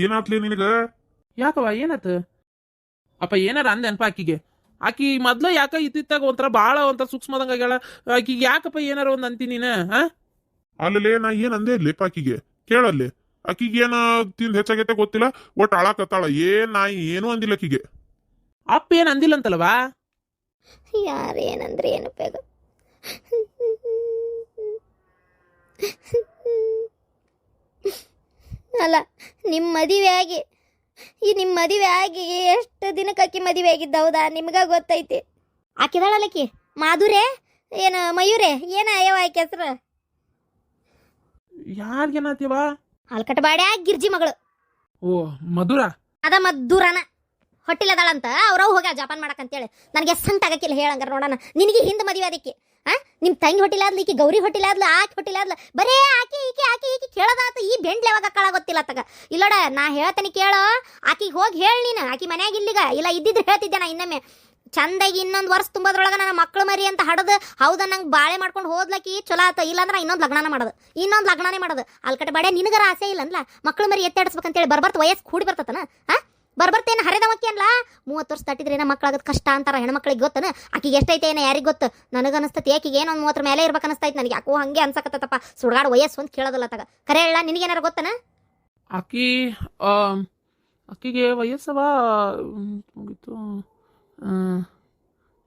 ಏನಾತ್ಲಿ ನಿನಗ? ಯಾಕವ ಏನಾತ ಅಪ್ಪ? ಏನಾರ ಅಂದೆ ಅನ್ಪ ಆಕಿಗೆ? ಆಕಿ ಮೊದ್ಲ ಯಾಕ ಇತ್ತಿತ್ತಾಗ ಒಂಥರ ಬಾಳ ಒಂಥರ ಸೂಕ್ಷ್ಮದಂಗ ಆಗ್ಯಾಳ. ಆಕಿಗೆ ಯಾಕಪ್ಪ ಏನಾರ ಒಂದ್ ಅಂತೀನಿ ನೀನ? ಅಲ್ಲಲೇ ನಾ ಏನ್ ಅಂದೆ ಲೇಪ ಆಕಿಗೆ? ಕೇಳಲ್ಲಿ, ಆಕಿಗೆ ಏನ ತಿಂದ್ ಹೆಚ್ಚಾಗೈತೆ ಗೊತ್ತಿಲ್ಲ, ಒಟ್ಟು ಅಳಾಕತ್ತಾಳ. ನಾ ಏನೂ ಅಂದಿಲ್ಲ ಆಕಿಗೆ. ಅಪ್ಪ ಏನ್ ಅಂದಿಲ್ಲ ಅಂತಲ್ವಾ? ಯಾರೇನಂದ್ರೆ ಏನು ಬೇಗ. ಅಲ್ಲ, ನಿಮ್ಮ ಮದುವೆ ಆಗಿ ಎಷ್ಟು ದಿನಕ್ಕೆ ಆಕಿ ಮದುವೆ ಆಗಿದ್ದ ಹೌದಾ? ನಿಮ್ಗ ಗೊತ್ತೈತಿ. ಆಕಿದಾಳಲ್ಲಕಿ ಮಾಧುರೇ ಏನು ಮಯೂರೇ ಏನ ಅಯ್ಯವ ಆಕೆ ಹೆಸ್ರು? ಯಾರಿಗೇನಾತೀವ? ಅಲ್ಕಟ್ಬಾಡ್ಯಾ ಗಿರ್ಜಿ ಮಗಳು. ಓ ಮಧುರ. ಅದ ಮಧುರನ ಹೊಟ್ಟಿಲದಾಳಂತ ಅವ್ರವ್ ಹೋಗ್ಯಾಳ ಜಪಾನ್ ಮಾಡಕಂತೇಳಿ. ನನಗೆ ಸಂಟ ಆಗಕ್ಕಿಲ್ಲ ಹೇಳಂಗಾರ ನೋಡೋಣ. ನಿನಗೆ ಹಿಂದೆ ಮದುವೆ ಅದಕ್ಕೆ ನಿಮ್ಮ ತಂಗಿ ಹೊಟ್ಟಿಲಾದ್ಲು, ಈಕಿ ಗೌರಿ ಹೊಟ್ಟಿಲಾದ್ಲು, ಆಕಿ ಹೊಟ್ಟಿಲಾದ್ಲು, ಬರೇ ಆಕಿ ಈಕಿ ಕೇಳದಾತ. ಈ ಬೆಂಡ್ಲೆ ಯಾವಾಗ ಅಕ್ಕಳ ಗೊತ್ತಿಲ್ಲ ತಗ. ಇಲ್ಲೋಡ, ನಾ ಹೇಳ್ತೇನೆ ಕೇಳೋ. ಆಕಿಗೆ ಹೋಗಿ ಹೇಳಿ ನೀನು. ಆಕಿ ಮನ್ಯಾಗ ಇಲ್ಲಿಗ ಇಲ್ಲ ಇದ್ದಿದ್ರೆ ಹೇಳ್ತಿದ್ದೆ ನಾ ಇನ್ನೊಮ್ಮೆ. ಚಂದಾಗಿ ಇನ್ನೊಂದು ವರ್ಷ ತುಂಬೋದ್ರೊಳಗೆ ನನ್ನ ಮಕ್ಳು ಮರಿ ಅಂತ ಹಡದು ಹೌದಾ ನಂಗೆ ಬಾಳೆ ಮಾಡ್ಕೊಂಡು ಹೋದ್ಲಕಿ ಚಲೋ ಆತ. ಇಲ್ಲಾಂದ್ರೆ ಇನ್ನೊಂದು ಲಗ್ನನೇ ಮಾಡೋದು. ಅಲ್ಕಟ್ಟೆ ಬಾಡೆ ನಿನಗರ ಆಸೆ ಇಲ್ಲ ಅನ್ಲ ಮಕ್ಳು ಮರಿ ಎತ್ತಾಡಿಸ್ಬೇಕಂತೇಳಿ. ಬರ್ಬರ್ತ ವಯಸ್ಸು ಕೂಡಿ ಬರ್ತತನ? ಬರ್ಬರ್ತೇನು ಹರಿದವಕ್ಕಿ ಅನ್ಲ? 30 ವರ್ಷ ತಟ್ಟಿದ್ರೆ ಏನೋ ಮಕ್ಳಾಗದ್ ಕಷ್ಟ ಅಂತಾರ ಹೆಣ್ಮಕ್ಳಿಗೆ. ಗೊತ್ತನ ಆಕಿಗೆ ಎಷ್ಟೈತೆ ಏನೋ ಯಾರಿಗೆ ಗೊತ್ತು. ನನಗನ್ನಿಸ್ತತಿ ಆಕಿಗೆ ಏನೋ 30 ಮೇಲೆ ಇರ್ಬೇಕು ಅನಿಸ್ತೈತೆ ನನಗೆ. ಯಾಕೋ ಹಂಗೆ ಅನ್ಸಕತ್ತಪ್ಪ. ಸುಡ್ಗಾಡು ವಯಸ್ಸು ಅಂತ ಕೇಳೋದಲ್ಲ ತಗ. ಕರೆ ಹೇಳ, ನಿನಗೇನಾರ ಗೊತ್ತನ? ಆಕಿಗೆ ವಯಸ್ಸವ ಮುಗಿತು.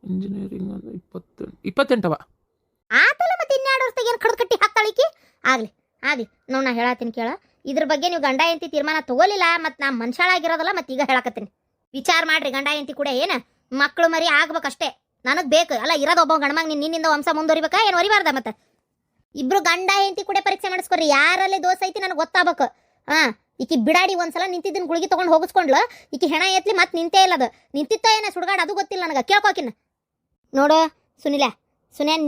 ಇಂಜಿನಿಯರಿಂಗ್ 28 ಆತಲ್ಲ ಮತ್ತೆ 2 ವರ್ಷದಾಗ ಏನು ಕಡ್ದು ಕಟ್ಟಿ ಹಾಕ್ತಾಳಿಕಿ. ಆಗ್ಲಿ ನಾ ಹೇಳತ್ತೀನಿ ಕೇಳ. ಇದ್ರ ಬಗ್ಗೆ ನೀವು ಗಂಡ ಹೆಂಡತಿ ತೀರ್ಮಾನ ತಗೋಲಿಲ್ಲ, ಮತ್ತು ನಾ ಮನುಷ್ಯಳಾಗಿರೋದಲ್ಲ. ಮತ್ತೆ ಈಗ ಹೇಳಕತ್ತೀನಿ, ವಿಚಾರ ಮಾಡ್ರಿ. ಗಂಡ ಹೆಂಡತಿ ಕೂಡ ಏನು ಮಕ್ಳು ಮರಿ ಆಗ್ಬೇಕಷ್ಟೇ. ನನಗೆ ಬೇಕು ಅಲ್ಲ ಇರೋದು ಒಬ್ಬ ಗಂಡಮಾಗ. ನಿನ್ನಿಂದ ವಂಶ ಮುಂದುವರಿಬೇಕಾ ಏನು ವರಿಬಾರ್ದ? ಮತ್ತೆ ಇಬ್ರು ಗಂಡ ಹೆಂಡತಿ ಕೂಡ ಪರೀಕ್ಷೆ ಮಾಡಿಸ್ಕೊರಿ. ಯಾರಲ್ಲಿ ದೋಷ ಐತಿ ನನಗೆ ಗೊತ್ತಾಗಬೇಕು. ಈಕಿ ಬಿಡಾಡಿ ಒಂದ್ಸಲ ನಿಂತಿದ್ದನ್ ಗುಳಿಗೆ ತಗೊಂಡು ಹೋಗಿಸ್ಕೊಂಡ್ಲು. ಈಕಿ ಹೆಣ ಎತ್ಲಿ ಮತ್ತೆ ನಿಂತೇ ಇಲ್ಲದು. ನಿಂತಿತ್ತ ಏನ ಸುಡ್ಗಾಡ್ ಅದು ಗೊತ್ತಿಲ್ಲ ನನಗೆ. ಕೇಳ್ಕೊಕಿನ ನೋಡು ಸುನ್ಯಾ,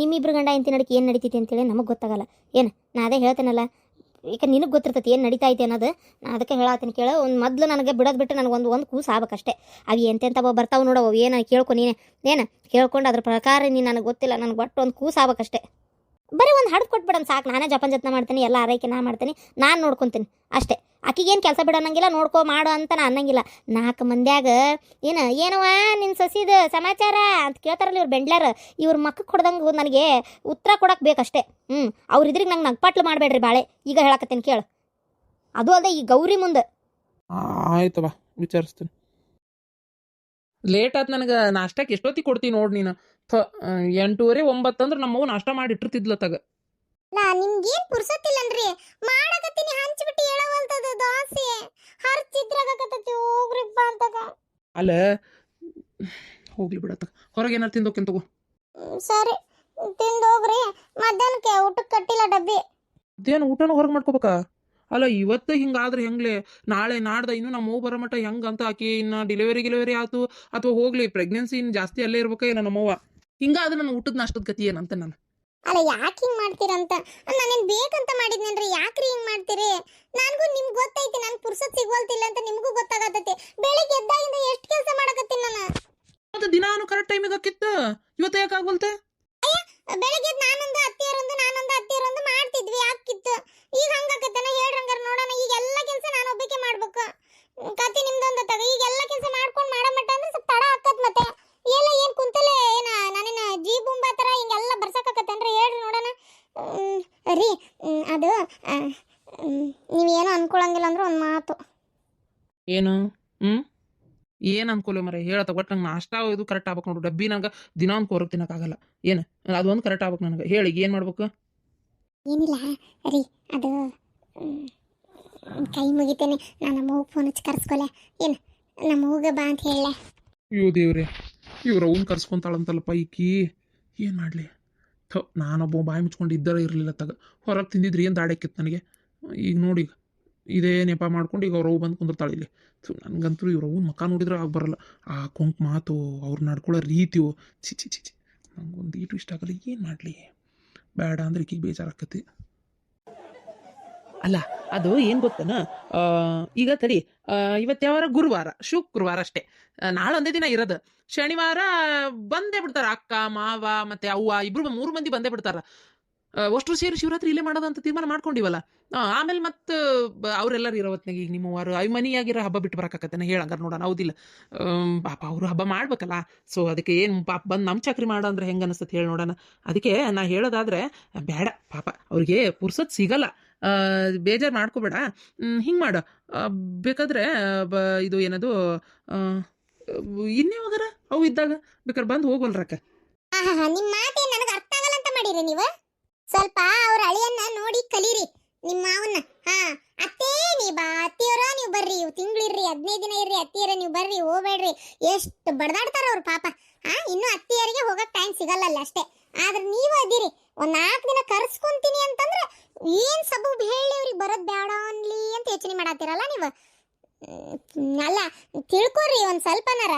ನಿಮ್ಮಿಬ್ರು ಗಂಡ ಹೆಂಡತಿ ನಡಕ್ಕೆ ಏನು ನಡೀತೈತಿ ಅಂತೇಳಿ ನಮಗೆ ಗೊತ್ತಾಗಲ್ಲ. ಏನು ನಾ ಅದೇ ಹೇಳ್ತೇನಲ್ಲ, ಈಗ ನಿನಗೆ ಗೊತ್ತಿರ್ತೈತಿ ಏನು ನಡೀತಾ ಐತೆ ಅನ್ನೋದು. ನಾ ಅದಕ್ಕೆ ಹೇಳತ್ತೀನಿ ಕೇಳು. ಒಂದು ಮೊದಲು ನನಗೆ ಬಿಡೋದು ಬಿಟ್ಟು ನನಗೆ ಒಂದು ಕೂಸು ಆಗ್ಬೇಕಷ್ಟೇ. ಅವು ಎಂತೆಂಥವು ಬರ್ತಾವೆ ನೋಡವು. ಏನು ಕೇಳ್ಕೊ ನೀನೆ. ಕೇಳ್ಕೊಂಡು ಅದ್ರ ಪ್ರಕಾರ ನೀನು ನನಗೆ ಗೊತ್ತಿಲ್ಲ. ನನಗೆ ಒಟ್ಟು ಒಂದು ಕೂಸು ಆಗ್ಬೇಕಷ್ಟೇ. ಬರೀ ಒಂದು ಹಡ್ದು ಕೊಟ್ಬಿಡೋಣ ಸಾಕು. ನಾನೇ ಜತನ ಮಾಡ್ತೀನಿ, ಎಲ್ಲ ಆರೈಕೆ ನಾ ಮಾಡ್ತೀನಿ, ನಾನು ನೋಡ್ಕೊತೀನಿ ಅಷ್ಟೇ. ಆಕಿಗೇನು ಕೆಲಸ ಬಿಡೋಣಂಗಿಲ್ಲ, ನೋಡ್ಕೊ ಮಾಡು ಅಂತ ನಾ ಅನ್ನಂಗಿಲ್ಲ. 4 ಮಂದ್ಯಾಗ ಏನವ ನಿನ್ನ ಸೊಸಿದ ಸಮಾಚಾರ ಅಂತ ಕೇಳ್ತಾರಲ್ಲ ಇವ್ರು ಬೆಂಡ್ಲಾರ. ಇವ್ರ ಮಕ್ಕಕ್ಕೆ ಕೊಡ್ದಂಗೆ ನನಗೆ ಉತ್ತರ ಕೊಡಕ್ಕೆ ಬೇಕಷ್ಟೇ. ಅವ್ರಿದ್ರಿಗೆ ನಂಗೆ ನಗ್ಪಾಟ್ಲು ಮಾಡಬೇಡ್ರಿ ಬಾಳೆ. ಈಗ ಹೇಳಕತ್ತೇನೆ ಕೇಳು. ಅದು ಅಲ್ಲದೆ ಈ ಗೌರಿ ಮುಂದೆ ಆಯ್ತವ ವಿಚಾರಿಸ್ತೀನಿ. ಲೇಟ್ ಆಯ್ತು ನನಗೆ. ನಾಷ್ಟಕ್ಕೆ ಎಷ್ಟೊತ್ತಿಗೆ ಕೊಡ್ತೀನಿ ನೋಡಿ ನೀನು. 8:30 9 ಅಂದ್ರೆ ನಮ್ಮವು ನಾಷ್ಟ ಮಾಡಿ ಇಟ್ಟಿರ್ತಿದ್ಲ ತಗ. ನಾ ನಿಮ್ಗೇನ್ ಪುರ್ಸತ್ತಿಲ್ಲನ್ರಿ, ಮಾಡಕತ್ತೀನಿ ಹಂಚ್ಬಿಟ್ಟು ಹೇಳವಲ್ತದ ದೋಸೆ ಹರ್ಚಿದ್ರಾಗಕತ್ತತಿ. ಹೋಗ್ರಿಪ್ಪ ಅಂತಗ. ಅಲ್ಲ ಹೋಗ್ಲಿ ಬಿಡತ್ತ, ಹೊರಗೆ ಏನಾರು ತಿಂದೋಕೆನ್ ತಗೋ. ಸರಿ ತಿಂದೋಗ್ರಿ. ಮಧ್ಯಾಹ್ನಕ್ಕೆ ಊಟಕ್ಕೆ ಕಟ್ಟಿಲ್ಲ ಡಬ್ಬಿ. ಅದೇನು ಊಟನೂ ಹೊರಗೆ ಮಾಡ್ಕೋಬೇಕಾ? ಅಲ್ಲ ಇವತ್ತು ಹಿಂಗಾದ್ರೆ ಹೆಂಗ್ಲೆ? ನಾಳೆ ನಾಡ್ದ ಇನ್ನು ನಮ್ಮ ಮಗು ಬರೋ ಮಟ್ಟ ಹೆಂಗಂತ ಆಕಿ ಇನ್ನು ಡಿಲಿವರಿ ಆಯ್ತು ಅಥವಾ ಹೋಗ್ಲಿ ಪ್ರೆಗ್ನೆನ್ಸಿ ಇನ್ನು ಜಾಸ್ತಿ ಅಲ್ಲೇ ಇರ್ಬೇಕ ಇಲ್ಲ ನಮ್ಮವ್ವ. ಹಿಂಗಾದ್ರೆ ನನ್ನ ಊಟದ ನಾಷ್ಟದ ಗತಿ ಏನಂತ ನಾನು. ಅಲ್ಲ ಯಾಕೆ ಹಿಂಗೆ ಮಾಡ್ತೀರಂತ ನಾನೇನು ಬೇಕಂತ ಮಾಡಿದ್ನೇನ್ರಿ. ಯಾಕ್ರಿ ಹಿಂಗೆ ಮಾಡ್ತೀರಿ? ನನಗೂ ನಿಮ್ಗೆ ಗೊತ್ತೈತಿ ನಾನು ಪುರ್ಸತ್ ಸಿಗೋಲ್ತಿಲ್ಲ ಅಂತ ನಿಮಗೂ ಗೊತ್ತಾಗತ್ತೈತಿ. ಬೆಳಿಗ್ಗೆ ಎದ್ದಾಗಿಂದ ಎಷ್ಟು ಕೆಲಸ ಮಾಡಕತ್ತೀನಿ ನಾನು. ಮತ್ತೆ ದಿನಾನು ಕರೆಕ್ಟ್ ಟೈಮಿಗೆ ಹಾಕಿತ್ತು, ಇವತ್ತು ಯಾಕೆ ಆಗೋಲ್ತೆ? ಬೆಳಿಗ್ಗೆ ನಾನೊಂದು ಅತ್ತಿಯರೊಂದು ಮಾಡ್ತಿದ್ವಿ ಹಾಕಿತ್ತು. ಈಗ ಹಂಗಾಕತ್ತನ ಹೇಳ್ರಂಗಾರ ನೋಡೋಣ. ಈಗ ಎಲ್ಲ ಕೆಲಸ ನಾನು ಒಬ್ಬಕ್ಕೆ ಮಾಡ್ಬೇಕು. ಕತಿ ನಿಮ್ದೊಂದು ತಗ. ಈಗ ಎಲ್ಲ ಕೆಲಸ ಮಾಡ್ಕೊಂಡು ಮಾಡಮಟ್ಟ ಅಂದ್ರೆ ಸ್ವಲ್ಪ ತಡ ಆಕತ್. ಮತ್ತೆ ಎಲ್ಲ ಏನು ಕುಂತಲೇ ಏನ ನಾನೇನ ಜೀ ಬುಂಬಾ ಥರ ಹಿಂಗೆಲ್ಲ ಬರ್ಸಕ್ಕಾಕತ್ತೇನ್ರಿ? ಹೇಳ್ರಿ ನೋಡೋಣ. ರೀ ಅದು ನೀವೇನು ಅನ್ಕೊಳಂಗಿಲ್ಲ ಅಂದ್ರೆ ಒಂದು ಮಾತು. ಏನು ಏನು ಅನ್ಕೋಲೆ ಮರ ಹೇಳತ್ತ. ಒಟ್ಟು ನಂಗೆ ನಾಷ್ಟ ಇದು ಕರೆಕ್ಟ್ ಆಗ್ಬೇಕು ನೋಡು. ಡಬ್ಬಿ ನಂಗೆ ದಿನ ಒಂದು ಕೊರಗೆ ತಿನ್ನೋಕ್ಕಾಗಲ್ಲ. ಏನು ಅದೊಂದು ಕರೆಕ್ಟ್ ಆಗ್ಬೇಕು ನನಗೆ. ಹೇಳಿ ಏನು ಮಾಡ್ಬೇಕು? ಏನಿಲ್ಲ ರೀ, ಅದು ಕೈ ಮುಗಿತೇನೆ. ನಾನು ನಮ್ಮ ಹೋಗಿ ಫೋನ್ ಹಚ್ಚಿ ಕರ್ಸ್ಕೊಲೆ. ಏನು ನಮ್ಮ ಹೋಗ ಬಾ ಅಂತ ಹೇಳ. ಅಯ್ಯೋ ದೇವ್ರೆ, ಇವ್ರ ಅವ್ನು ಕರ್ಸ್ಕೊಂತಾಳಂತಲ್ಲಪ್ಪ ಈಕಿ. ಏನು ಮಾಡಲಿ? ನಾನೊಬ್ಬ ಬಾಯಿ ಮುಚ್ಕೊಂಡು ಇದ್ದರ ಇರಲಿಲ್ಲ ತಗ. ಹೊರಗೆ ತಿಂದಿದ್ರೆ ಏನು ದಾಡಕ್ಕಿತ್ತು ನನಗೆ. ಈಗ ನೋಡಿ ಇದೇ ನೆಪ ಮಾಡ್ಕೊಂಡು ಈಗ ಅವ್ರವು ಬಂದು ಕುಂದಿರ್ತಾಳೆ ಇಲ್ಲಿ. ನನಗಂತೂ ಇವ್ರವ್ನ ಮುಖ ನೋಡಿದ್ರೆ ಆಗ ಬರಲ್ಲ. ಆ ಕೊಂಕ್ ಮಾತು, ಅವ್ರು ನಡ್ಕೊಳ್ಳೋ ರೀತಿಯು ಚಿಚಿ ನಂಗೊಂದು ಈಟು ಇಷ್ಟ ಆಗಲ್ಲ. ಏನು ಮಾಡಲಿ? ಬೇಡ ಅಂದ್ರೆ ಈಕಿಗೆ ಬೇಜಾರಾಕತಿ. ಅಲ್ಲ ಅದು ಏನು ಗೊತ್ತನ, ಈಗ ತಡಿ, ಇವತ್ತು ಯಾವಾರ ಗುರುವಾರ ಶುಕ್ರವಾರ ಅಷ್ಟೇ. ನಾಳೆ ಒಂದೇ ದಿನ ಇರೋದು. ಶನಿವಾರ ಬಂದೇ ಬಿಡ್ತಾರ ಅಕ್ಕ ಮಾವ ಮತ್ತೆ ಅವ್ವ ಇಬ್ರು 3 ಮಂದಿ ಬಂದೇ ಬಿಡ್ತಾರ. ಅಷ್ಟು ಸೇರಿ ಶಿವರಾತ್ರಿ ಇಲ್ಲೇ ಮಾಡೋದಂತ ತೀರ್ಮಾನ ಮಾಡ್ಕೊಂಡಿವಲ್ಲ. ಆಮೇಲೆ ಮತ್ತೆ ಅವರೆಲ್ಲರೂ ಇರೋ ಹೊತ್ನಾಗ ಈಗ ನಿಮ್ಮವಾರು ಮನಿಯಾಗಿರೋ ಹಬ್ಬ ಬಿಟ್ಟು ಬರೋಕ್ಕಾಗತ್ತೆ ಹೇಳಂಗಾರ ನೋಡೋಣ, ಹೌದಿಲ್ಲ? ಪಾಪ ಅವರು ಹಬ್ಬ ಮಾಡ್ಬೇಕಲ್ಲ. ಸೊ ಅದಕ್ಕೆ ಏನು ಪಾಪ ಬಂದು ನಮ್ಮ ಚಾಕ್ರಿ ಮಾಡೋ ಅಂದ್ರೆ ಹೆಂಗೆ ಅನಿಸ್ತದೆ ಹೇಳಿ ನೋಡೋಣ. ಅದಕ್ಕೆ ನಾ ಹೇಳೋದಾದ್ರೆ ಬೇಡ, ಪಾಪ ಅವ್ರಿಗೆ ಪುರ್ಸತ್ ಸಿಗಲ್ಲ. ಬೇಜಾರು ಮಾಡ್ಕೋಬೇಡ. ಹಿಂಗೆ ಮಾಡು, ಬೇಕಾದ್ರೆ ಇದು ಏನದು ಇನ್ನೇ ಹೋಗಾರ ಅವು ಇದ್ದಾಗ ಬೇಕಾದ್ರೆ ಬಂದು ಹೋಗೋಲ್ರಕ್ಕ. ನಿಮ್ಮ ಮಾತೇ ನನಗೆ ಅರ್ಥ ಆಗಲ್ಲ ಅಂತ ಮಾಡಿರಿ ನೀವು. ಸ್ವಲ್ಪ ಅವ್ರ ಅಳಿಯನ್ನ ನೋಡಿ ಕಲೀರಿ ನಿಮ್ಮ ಮಾವನ್ನ. ಅತ್ತೇ ನೀ ಬಾ, ಅತ್ತಿಯವರ ನೀವು ಬರ್ರಿ, ಇವು ತಿಂಗಳಿರ್ರಿ, 15 ದಿನ ಇರ್ರಿ, ಅತ್ತಿಯರ ನೀವು ಬರ್ರಿ, ಹೋಗ್ಬೇಡ್ರಿ. ಎಷ್ಟು ಬಡದಾಡ್ತಾರ ಅವ್ರ ಪಾಪ. ಇನ್ನು ಅತ್ತಿಯರಿಗೆ ಹೋಗಕ್ ಟೈಮ್ ಸಿಗಲ್ಲಲ್ಲ ಅಷ್ಟೇ. ಆದ್ರೆ ನೀವು ಅದಿರಿ, ಒಂದ್ 4 ದಿನ ಕರ್ಸ್ಕೊಂತೀನಿ ಅಂತಂದ್ರೆ ಏನ್ ಸಬೂಬ್ ಹೇಳಿ ಅವ್ರಿಗೆ ಬರೋದ್ ಬೇಡ ಅನ್ಲಿ ಅಂತ ಯೋಚನೆ ಮಾಡತ್ತೀರಲ್ಲ ನೀವು. ಅಲ್ಲ ತಿಳ್ಕೊರಿ ಒಂದ್ ಸ್ವಲ್ಪನಾರ.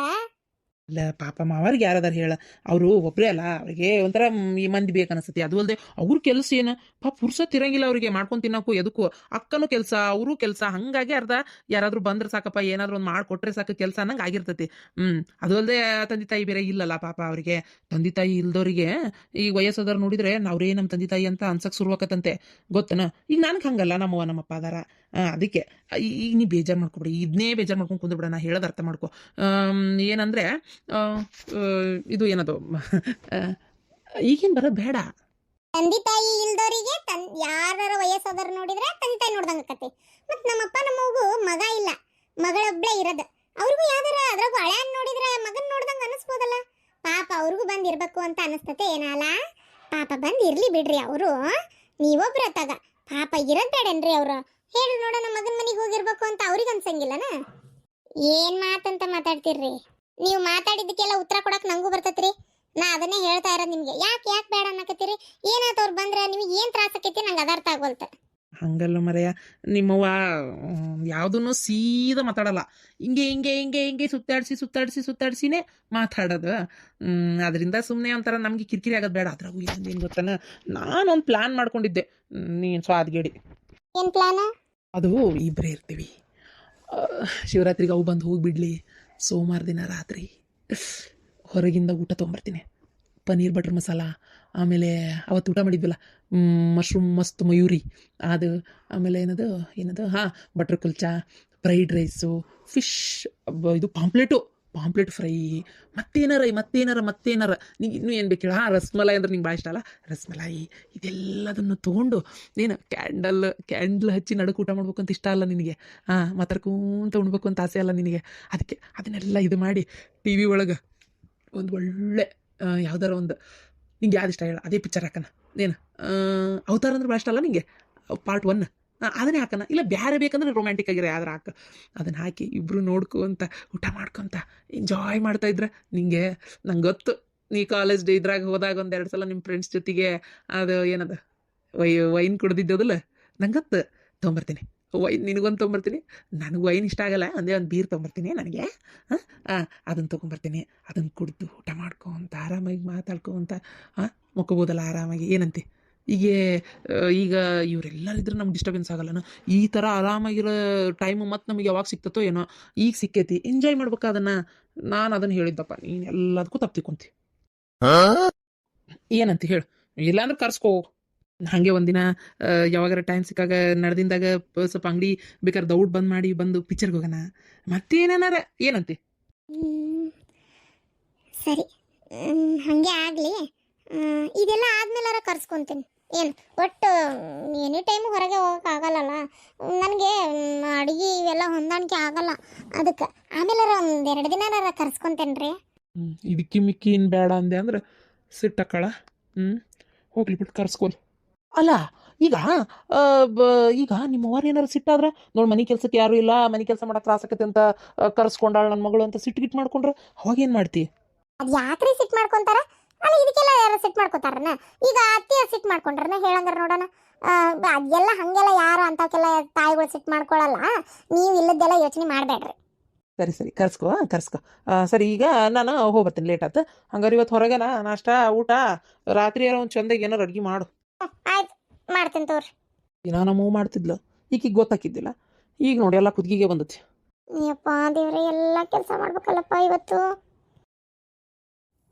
ಇಲ್ಲ ಪಾಪ ಮಾವಾರಿಗೆ ಯಾರದಾರ ಹೇಳ, ಅವರು ಒಬ್ಬರೇ ಅಲ್ಲ, ಅವ್ರಿಗೆ ಒಂಥರ ಈ ಮಂದಿ ಬೇಕನ್ಸತಿ. ಅದು ಅಲ್ಲದೆ ಅವ್ರ ಕೆಲಸ ಏನು ಪಾಪ ಪುರ್ಸತ್ ಇರಂಗಿಲ್ಲ ಅವ್ರಿಗೆ ಮಾಡ್ಕೊಂಡು ತಿನ್ನೋಕ್ಕೂ ಎದಕ್ಕೂ. ಅಕ್ಕನೂ ಕೆಲಸ, ಅವರು ಕೆಲಸ, ಹಂಗಾಗಿ ಅರ್ಧ ಯಾರಾದ್ರೂ ಬಂದ್ರೆ ಸಾಕಪ್ಪ, ಏನಾದ್ರು ಒಂದು ಮಾಡಿಕೊಟ್ರೆ ಸಾಕು ಕೆಲಸ ಅನ್ನಂಗೆ ಆಗಿರ್ತೈತಿ. ಅದು ಅಲ್ಲದೆ ತಂದೆ ತಾಯಿ ಬೇರೆ ಇಲ್ಲಲ್ಲ ಪಾಪ ಅವರಿಗೆ. ತಂದೆ ತಾಯಿ ಇಲ್ದವ್ರಿಗೆ ಈಗ ವಯಸ್ಸಾದವ್ರು ನೋಡಿದ್ರೆ ನಾವ್ರೇ ನಮ್ಮ ತಂದೆ ತಾಯಿ ಅಂತ ಅನ್ಸಕ್ ಶುರುವಾಕತ್ತಂತೆ, ಗೊತ್ತನ? ಈಗ ನನಗೆ ಹಂಗಲ್ಲ, ನಮ್ಮವ್ವ ನಮ್ಮಪ್ಪ ಅದಾರ. ಅದಕ್ಕೆ ಈಗ ನೀ ಬೇಜಾರು ಮಾಡ್ಕೊಬಿಡಿ, ಇದನ್ನೇ ಬೇಜಾರು ಮಾಡ್ಕೊಂಡು ಕುಂದ್ಬಿಡ. ನಾ ಹೇಳೋದು ಅರ್ಥ ಮಾಡ್ಕೊ. ಏನಂದ್ರೆ ಇದು ಏನದು ಈಗೇನು ಬರೋದು ಬೇಡ. ತಂದೆ ತಾಯಿ ಇಲ್ದವರಿಗೆ ಯಾರ ವಯಸ್ಸಾದವ್ರು ನೋಡಿದ್ರೆ ತಂದೆ ತಾಯಿ ನೋಡ್ದಂಗ ಆಕತಿ. ಮತ್ ನಮ್ಮಪ್ಪ ನಮ್ಮವ್ಗೂ ಮಗ ಇಲ್ಲ, ಮಗಳೊಬ್ಳೆ ಇರೋದು. ಅವ್ರಿಗೂ ಯಾವ್ದಾರ ಅದ್ರಾಗೂ ಹಳ್ಯಾನ್ ನೋಡಿದ್ರೆ ಮಗನ್ ನೋಡ್ದಂಗ ಅನಿಸ್ಬೋದಲ್ಲ. ಪಾಪ ಅವ್ರಿಗೂ ಬಂದಿರ್ಬೇಕು ಅಂತ ಅನಿಸ್ತತೆ ಏನಲ್ಲ. ಪಾಪ ಬಂದ್ ಇರ್ಲಿ ಬಿಡ್ರಿ. ಅವರು ನೀವೊಬ್ರ ತಗ ಪಾಪ ಇರೋದ್ ಬೇಡನ್ರಿ. ಅವ್ರು ಹೇಳಿ ನೋಡೋಣ, ಮಗನ್ ಮನೆಗೆ ಹೋಗಿರ್ಬೇಕು ಅಂತ ಅವ್ರಿಗೆ ಅನ್ಸಂಗಿಲ್ಲನ? ಏನ್ ಮಾತಂತ ಮಾತಾಡ್ತಿರ್ರಿ ನೀವು? ಮಾತಾಡಿದ್ದಕ್ಕೆಲ್ಲ ಉತ್ತರ ಕೊಡಕ್ ನಂಗೂ ಬರ್ತೈತ್ರಿ. ನಾ ಅದನ್ನೇ ಹೇಳ್ತಾ ಇರೋದು ನಿಮ್ಗೆ. ಯಾಕೆ ಬೇಡ ಅನ್ನಕತ್ತೀರಿ? ಏನಾತ ಅವ್ರು ಬಂದ್ರೆ ನಿಮಗೆ ಏನ್ ತ್ರಾಸ ಆಕೈತಿ ನಂಗೆ ಅದ ಅರ್ಥ ಆಗೋಲ್ತ. ಹಂಗಲ್ಲ ಮರೆಯ, ನಿಮ್ಮವ್ವ ಯಾವುದನ್ನು ಸೀದಾ ಮಾತಾಡಲ್ಲ. ಹಿಂಗೆ ಹಿಂಗೆ ಹಿಂಗೆ ಹಿಂಗೆ ಸುತ್ತಾಡ್ಸಿನೇ ಮಾತಾಡೋದು. ಅದರಿಂದ ಸುಮ್ಮನೆ ಒಂಥರ ನಮಗೆ ಕಿರಿಕಿರಿ ಆಗೋದು ಬೇಡ. ಅದ್ರಾಗೂ ಏನು ಗೊತ್ತಾನ, ನಾನೊಂದು ಪ್ಲಾನ್ ಮಾಡ್ಕೊಂಡಿದ್ದೆ. ನೀನು ಸ್ವಾದ್ಗೇಡಿ. ಏನ್ ಪ್ಲಾನ್? ಅದು ಇಬ್ಬರೇ ಇರ್ತೀವಿ. ಶಿವರಾತ್ರಿಗೆ ಅವು ಬಂದು ಹೋಗಿಬಿಡ್ಲಿ. ಸೋಮವಾರ ದಿನ ರಾತ್ರಿ ಹೊರಗಿಂದ ಊಟ ತೊಗೊಂಬರ್ತೀನಿ. ಪನ್ನೀರ್ ಬಟರ್ ಮಸಾಲ, ಆಮೇಲೆ ಅವತ್ತು ಊಟ ಮಾಡಿದ್ವಲ್ಲ ಮಶ್ರೂಮ್ ಮಸ್ತ್ ಮಯೂರಿ ಅದು, ಆಮೇಲೆ ಏನದು butter kulcha, fried rice, fish, ಇದು ಪಾಂಪ್ಲೆಟ್ ಫ್ರೈ, ಮತ್ತೇನಾರ ನಿಂಗೆ ಇನ್ನೂ ಏನು ಬೇಕು ಹೇಳ? ರಸ್ಮಲಾಯಿ ಅಂದ್ರೆ ನಿಂಗೆ ಭಾಳ ಇಷ್ಟ ಅಲ್ಲ, ರಸ್ಮಲಾಯಿ ಇದೆಲ್ಲದನ್ನು ತೊಗೊಂಡು ನೀನು ಕ್ಯಾಂಡಲ್ ಹಚ್ಚಿ ನಡಕ್ಕೆ ಊಟ ಮಾಡ್ಬೇಕು ಅಂತ ಇಷ್ಟ ಅಲ್ಲ ನಿನಗೆ? ಮಾತಾಡ್ಕೊಂತ ಉಣ್ಬೇಕು ಅಂತ ಆಸೆ ಅಲ್ಲ ನಿನಗೆ? ಅದಕ್ಕೆ ಅದನ್ನೆಲ್ಲ ಇದು ಮಾಡಿ ಟಿ ವಿ ಒಳಗೆ ಒಂದು ಒಳ್ಳೆ ಯಾವ್ದಾರ ಒಂದು ನಿಂಗೆ ಯಾವ್ದು ಇಷ್ಟ ಹೇಳ, ಅದೇ ಪಿಕ್ಚರ್ ಹಾಕೋಣ. ಏನು ಅವತಾರ ಅಂದ್ರೆ ಭಾಳ ಇಷ್ಟ ಅಲ್ಲ ನಿಂಗೆ? ಪಾರ್ಟ್ 1 ಅದನ್ನೇ ಹಾಕೋಣ. ಇಲ್ಲ ಬೇರೆ ಬೇಕಂದ್ರೆ ರೊಮ್ಯಾಂಟಿಕ್ ಆಗಿರೋ ಯಾವ್ದಾರು ಹಾಕ. ಅದನ್ನು ಹಾಕಿ ಇಬ್ಬರು ನೋಡ್ಕೊಂತ ಊಟ ಮಾಡ್ಕೊತ ಎಂಜಾಯ್ ಮಾಡ್ತಾಯಿದ್ರೆ ನಿಂಗೆ ನಂಗೆ ಗೊತ್ತು, ನೀ ಕಾಲೇಜ್ ಡೇ ಇದ್ರಾಗ ಹೋದಾಗ 1-2 ಸಲ ನಿಮ್ಮ ಫ್ರೆಂಡ್ಸ್ ಜೊತೆಗೆ ಅದು ಏನದು ವೈನ್ ಕುಡ್ದಿದ್ದೋದಿಲ್ಲ, ನಂಗೆ ಗೊತ್ತು. ತೊಗೊಂಬರ್ತೀನಿ ವೈನ್, ನಿನಗೊಂದು ತೊಗೊಂಬರ್ತೀನಿ. ನನಗೆ ವೈನ್ ಇಷ್ಟ ಆಗಲ್ಲ, ಒಂದು ಬೀರ್ ತೊಗೊಂಬರ್ತೀನಿ ನನಗೆ. ಅದನ್ನು ತೊಗೊಂಬರ್ತೀನಿ. ಅದನ್ನು ಕುಡಿದು ಊಟ ಮಾಡ್ಕೊತ ಆರಾಮಾಗಿ ಮಾತಾಡ್ಕೊತ ಮುಕ್ಕೋಬೋದಲ್ಲ ಆರಾಮಾಗಿ. ಏನಂತೆ? ಈಗ ಇವರೆಲ್ಲರಿದ್ರೆ ನಮ್ಗೆ ಡಿಸ್ಟರ್ಬೆನ್ಸ್ ಆಗಲ್ಲನ? ಈ ಥರ ಆರಾಮಾಗಿರೋ ಟೈಮು ಮತ್ತು ನಮಗೆ ಯಾವಾಗ ಸಿಕ್ತತೋ ಏನೋ, ಈಗ ಸಿಕ್ಕೈತಿ, ಎಂಜಾಯ್ ಮಾಡ್ಬೇಕು ಅದನ್ನು. ನಾನು ಅದನ್ನು ಹೇಳಿದ್ದಪ್ಪ, ನೀನು ಎಲ್ಲದಕ್ಕೂ ತಪ್ಪು ತಿಳ್ಕೊಂತಿ. ಏನಂತ ಹೇಳು? ಇಲ್ಲಾಂದ್ರೆ ಕರ್ಸ್ಕೋ. ಹಾಗೆ ಒಂದಿನ ಯಾವಾಗಾರ ಟೈಮ್ ಸಿಕ್ಕಾಗ ನಡೆದಿಂದಾಗ ಸ್ವಲ್ಪ ಅಂಗಡಿ ಬೇಕಾದ್ರೆ ದೌಡ್ ಬಂದು ಪಿಕ್ಚರ್ಗೆ ಹೋಗೋಣ. ಮತ್ತೇನಾರ ಏನಂತೆ? ಸರಿ, ಹಾಗೆ ಆಗಲಿ. ಇದೆಲ್ಲ ಆದ್ಮೇಲಾರ ಕರ್ಸ್ಕೊಂತೀನಿ. ಏನು ಒಟ್ಟು ಎನಿ ಟೈಮು ಹೊರಗೆ ಹೋಗೋಕೆ ಆಗಲ್ಲಲ್ಲ ನನಗೆ. ಅಡುಗೆ ಇವೆಲ್ಲ ಹೊಂದಾಣಿಕೆ ಆಗಲ್ಲ. ಅದಕ್ಕೆ ಆಮೇಲಾರ 1-2 ದಿನಾರ ಕರ್ಸ್ಕೊಂತೇನೆ ರೀ. ಇದಕ್ಕಿ ಮಿಕ್ಕಿ ಇನ್ನು ಬೇಡ ಅಂದೆ ಅಂದ್ರೆ ಸಿಟ್ಟಕ್ಕಳ. ಹೋಗ್ಲಿ ಬಿಟ್ಟು ಕರ್ಸ್ಕೊಲ್. ಅಲ್ಲ ಈಗ ನಿಮ್ಮವ್ರು ಏನಾರು ಸಿಟ್ಟಾದ್ರೆ ನೋಡಿ, ಮನೆ ಕೆಲಸಕ್ಕೆ ಯಾರು ಇಲ್ಲ, ಮನೆ ಕೆಲಸ ಮಾಡಕ್ಕೆ ತ್ರಾಸಕತ್ತೆ ಅಂತ ಕರ್ಸ್ಕೊಂಡಾಳ ನನ್ನ ಮಗಳು ಅಂತ ಸಿಟ್ಟು ಮಾಡ್ಕೊಂಡ್ರೆ ಅವಾಗ ಏನು ಮಾಡ್ತಿ? ಅದು ಯಾಕ್ರಿ ಸಿಟ್ಟು ಮಾಡ್ಕೊಂತಾರ? ಅಲ್ಲ ಇದಕ್ಕೆಲ್ಲ ಯಾರು ಸಿಟ್ಟು ಮಾಡ್ಕೊತಾರನ? ಈಗ ಅತ್ತಿಯ ಸಿಟ್ಟು ಮಾಡ್ಕೊಂಡ್ರನ ಹೇಳಂಗಾರ ನೋಡೋಣ. ಅದೆಲ್ಲ ಹಂಗೆಲ್ಲ ಯಾರು ಅಂಥಕ್ಕೆಲ್ಲ ತಾಯಿಗಳು ಸಿಟ್ಟು ಮಾಡ್ಕೊಳ್ಳಲ್ಲ. ನೀವು ಇಲ್ಲದ್ದೆಲ್ಲ ಯೋಚನೆ ಮಾಡಬೇಡ್ರಿ. ಸರಿ ಕರ್ಸ್ಕೊ. ಸರಿ, ಈಗ ನಾನು ಹೋಗ್ಬರ್ತೀನಿ, ಲೇಟ್ ಆಯ್ತು. ಹಂಗಾರೆ ಇವತ್ತು ಹೊರಗೆನ ನಾಷ್ಟ ಊಟ ರಾತ್ರಿ ಏನೋ ಒಂದು ಚಂದಾಗಿ ಏನಾರು ಅಡ್ಗೆ ಮಾಡು. ಆಯ್ತು, ಮಾಡ್ತೀನಿ ತೋರಿ. ದಿನ ನಮ್ಮವ್ವ ಮಾಡ್ತಿದ್ಲು, ಈಕಿಗೆ ಗೊತ್ತಾಕಿದ್ದಿಲ್ಲ. ಈಗ ನೋಡಿ ಎಲ್ಲ ಕುದ್ಗಿಗೆ ಬಂದತಿ. ಯಪ್ಪ ದೇವ್ರೆ, ಎಲ್ಲ ಕೆಲಸ ಮಾಡ್ಬೇಕಲ್ಲಪ್ಪ ಇವತ್ತು.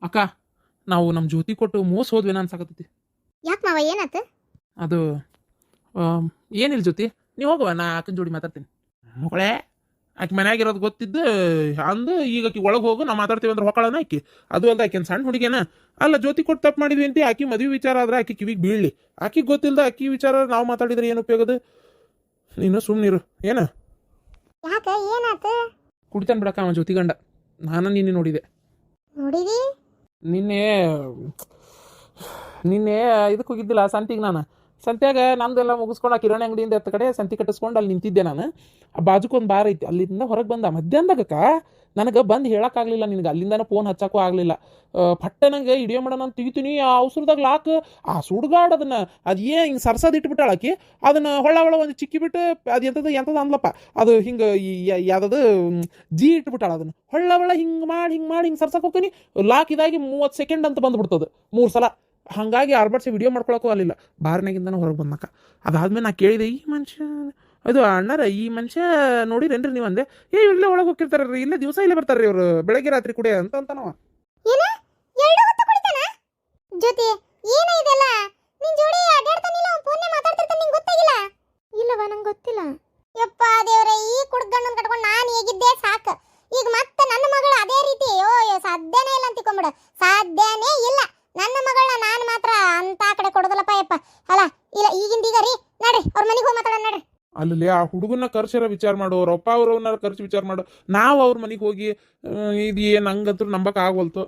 ಅಕ್ಕ, ನಾವು ನಮ್ಮ ಜ್ಯೋತಿ ಕೊಟ್ಟು ಮೋಸ ಹೋದ್ವೇನ ಅನ್ಸಾಕತ್ತೈತಿ. ಯಾಕೆ ಮಾವ, ಏನಾಯ್ತು? ಅದು ಏನಿಲ್ಲ ಜ್ಯೋತಿ ನೀವು ಹೋಗುವ ನಾ ಆಕಿನ ಜೋಡಿ ಮಾತಾಡ್ತೀನಿ ಮಗಳೇ ಆಕೆ ಮನ್ಯಾಗಿರೋದು ಗೊತ್ತಿದ್ದು ಅಂದು ಈಗ ಆಕಿ ಒಳಗೆ ಹೋಗು ನಾವು ಮಾತಾಡ್ತೀವಿ ಅಂದ್ರೆ ಹೊಕ್ಕಳನ ಆಕಿ ಅದು ಅಲ್ಲ ಆಕಿನ ಸಣ್ಣ ಹುಡುಗೇನ ಅಲ್ಲ ಜ್ಯೋತಿ ಕೊಟ್ಟು ತಪ್ಪು ಮಾಡಿದ್ವಿ ಅಂತ ಆಕಿ ಮದುವೆ ವಿಚಾರ ಆದ್ರೆ ಆಕಿ ಕಿವಿಗೆ ಬೀಳಲಿ ಆಕಿಗೆ ಗೊತ್ತಿಲ್ಲದ ಆಕಿ ವಿಚಾರ ನಾವು ಮಾತಾಡಿದ್ರೆ ಏನು ಉಪಯೋಗದ ನೀನು ಸುಮ್ಮನಿರು ಏನ ಯಾಕ ಏನಾತ ಕುಡಿತಾನೆ ಬಿಡಕ್ಕ ಅವ ಜ್ಯೋತಿ ಗಂಡ ನಾನು ನಿನ್ನೆ ನೋಡಿದೆ ನೋಡಿದಿ ನಿನ್ನೆ ಇದಕ್ಕೆ ಹೋಗಿದ್ದಿಲ್ಲ ಸಂತಿಗೆ ನಾನು ಸಂತ್ಯಾಗ ನಮ್ದೆಲ್ಲ ಮುಗಿಸ್ಕೊಂಡು ಆ ಕಿರಾಣಿ ಅಂಗಡಿಯಿಂದ ಎತ್ತ ಕಡೆ ಸಂತಿ ಕಟ್ಟಿಸ್ಕೊಂಡು ಅಲ್ಲಿ ನಿಂತಿದ್ದೆ ನಾನು ಆ ಬಾಜುಕೊಂದು ಬಾರ್ ಐತಿ ಅಲ್ಲಿಂದ ಹೊರಗೆ ಬಂದ ಮಧ್ಯಾಹ್ನದಾಗಕ್ಕ ನನಗೆ ಬಂದು ಹೇಳೋಕ್ಕಾಗಲಿಲ್ಲ ನಿನಗೆ ಅಲ್ಲಿಂದನೇ ಫೋನ್ ಹಚ್ಚಕ್ಕೂ ಆಗಲಿಲ್ಲ ಪಟ್ಟ ನಂಗೆ ಹಿಡಿಯೋ ಮಾಡೋಣ ಅಂತ ತೆಗಿತೀನಿ ಆ ಅವಸರದಾಗ ಲಾಕ್ ಆ ಸುಡ್ಗಾಡ್ ಅದನ್ನು ಅದು ಹಿಂಗೆ ಸರ್ಸೋದು ಇಟ್ಬಿಟ್ಟಾಳ ಆಕಿ ಅದನ್ನು ಹೊಳ್ಳ ಒಂದು ಚಿಕ್ಕಿ ಬಿಟ್ಟು ಅದು ಎಂಥದ್ದು ಅಂದ್ಲಪ್ಪ ಅದು ಹಿಂಗೆ ಯಾವ್ದದು ಜಿ ಇಟ್ಬಿಟ್ಟಾಳ ಅದನ್ನು ಹೊಳ್ಳ ಹಿಂಗೆ ಸರ್ಸಕ್ಕೆ ಹೋಗ್ತೀನಿ ಲಾಕ್ ಇದಾಗಿ 30 ಸೆಕೆಂಡ್ ಅಂತ ಬಂದ್ಬಿಡ್ತದೆ 3 ಸಲ ಹಾಗಾಗಿ ಆರ್ಬರ್ಟ್ಸಿ ವಿಡಿಯೋ ಮಾಡ್ಕೊಳಕ್ಕೂ ಆಗಲಿಲ್ಲ ಬಾರ್ನಾಗಿಂದನೂ ಹೊರಗೆ ಬಂದಕ್ಕ ಅದಾದ್ಮೇಲೆ ನಾ ಕೇಳಿದೆ ಈ ಮನುಷ್ಯ ಅದು ಅಣ್ಣಾರ ಈ ಮನುಷ್ಯ ನೋಡಿರೇನ್ರಿ ನೀವು ಅಂದೆ ಇಲ್ಲೇ ಒಳಗೆ ಹೋಗಿರ್ತಾರ್ರಿ ಇಲ್ಲೇ ದಿವಸ ಇಲ್ಲೇ ಬರ್ತಾರ್ರಿ ಇವರು ಬೆಳಗ್ಗೆ ರಾತ್ರಿ ಕುಡಿಯ ಅಂತನವ ಏನ ಎರಡು ಹೊತ್ತು ಕುಡಿತಾನ ಜ್ಯೋತಿ ಏನ ಇದೆಲ್ಲ ನಿನ್ ಜೋಡಿ ಅಡ್ಡಾಡ್ತಾನಿಲ್ಲ ಫೋನ್ ಮಾತಾಡ್ತಿರ್ತಾನೆ ನಿಂಗೆ ಗೊತ್ತಾಗಿಲ್ಲ ಇಲ್ಲವಾ ನಂಗೆ ಗೊತ್ತಿಲ್ಲ ಯಪ್ಪ ದೇವ್ರೆ ಈ ಕುಡ್ಗಣ್ಣನ್ ಕಟ್ಕೊಂಡು ನಾನು ಹೇಗಿದ್ದೆ ಸಾಕು ಈಗ ಮತ್ತೆ ನನ್ನ ಮಗಳು ಅದೇ ರೀತಿ ಸಾಧ್ಯನೇ ಇಲ್ಲ ಅಂತಿಕೊಂಬಿಡ ಸಾಧ್ಯನೇ ಇಲ್ಲ ನನ್ನ ಮಗಳನ್ನ ನಾನು ಮಾತ್ರ ಅಂತ ಕಡೆ ಕೊಡೋದಲ್ಲಪ್ಪ ಯಪ್ಪ ಅಲ್ಲ ಇಲ್ಲ ಈಗಿಂದೀಗ ರೀ ನಡ್ರಿ ಅವ್ರ ಮನೆಗೆ ಹೋಗಿ ಮಾತಾಡೋಣ ನಡ್ರಿ ಅಲ್ಲಿ ಆ ಹುಡುಗನ ಖರ್ಚರ ವಿಚಾರ ಮಾಡು ಅವ್ರ ಅಪ್ಪ ಅವ್ರವ್ರನ್ನ ಖರ್ಚು ವಿಚಾರ ಮಾಡು ನಾವು ಅವ್ರ ಮನೆಗೆ ಹೋಗಿ ಇದು ಏನು ಹಂಗಂತೂ ನಂಬಕ್ ಆಗವಲ್ತು